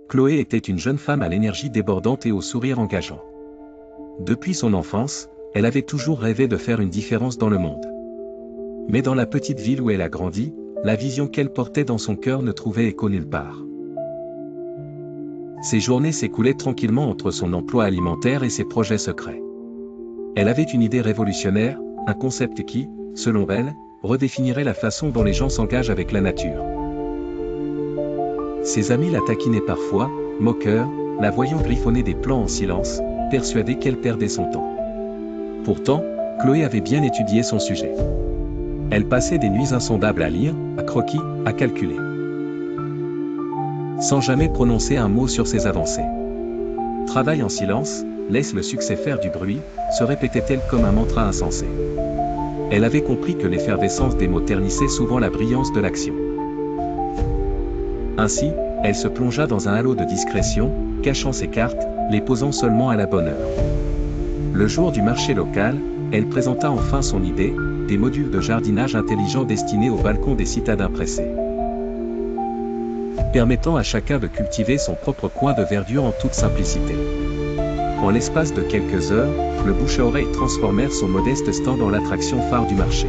Chloé était une jeune femme à l'énergie débordante et au sourire engageant. Depuis son enfance, elle avait toujours rêvé de faire une différence dans le monde. Mais dans la petite ville où elle a grandi, la vision qu'elle portait dans son cœur ne trouvait écho nulle part. Ses journées s'écoulaient tranquillement entre son emploi alimentaire et ses projets secrets. Elle avait une idée révolutionnaire, un concept qui, selon elle, redéfinirait la façon dont les gens s'engagent avec la nature. Ses amis la taquinaient parfois, moqueurs, la voyant griffonner des plans en silence, persuadée qu'elle perdait son temps. Pourtant, Chloé avait bien étudié son sujet. Elle passait des nuits insondables à lire, à croquis, à calculer. Sans jamais prononcer un mot sur ses avancées. Travaille en silence, laisse le succès faire du bruit, se répétait-elle comme un mantra insensé. Elle avait compris que l'effervescence des mots ternissait souvent la brillance de l'action. Ainsi, elle se plongea dans un halo de discrétion, cachant ses cartes, les posant seulement à la bonne heure. Le jour du marché local, elle présenta enfin son idée, des modules de jardinage intelligents destinés aux balcons des citadins pressés. Permettant à chacun de cultiver son propre coin de verdure en toute simplicité. En l'espace de quelques heures, le bouche-à-oreille transformèrent son modeste stand en l'attraction phare du marché.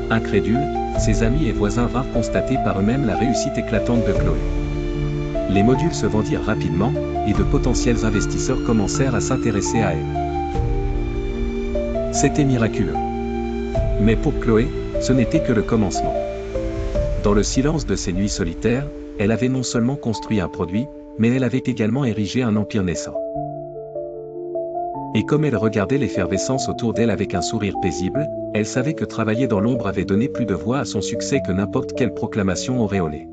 Incrédules, ses amis et voisins vinrent constater par eux-mêmes la réussite éclatante de Chloé. Les modules se vendirent rapidement, et de potentiels investisseurs commencèrent à s'intéresser à elle. C'était miraculeux. Mais pour Chloé, ce n'était que le commencement. Dans le silence de ses nuits solitaires, elle avait non seulement construit un produit, mais elle avait également érigé un empire naissant. Et comme elle regardait l'effervescence autour d'elle avec un sourire paisible, elle savait que travailler dans l'ombre avait donné plus de voix à son succès que n'importe quelle proclamation auréolée.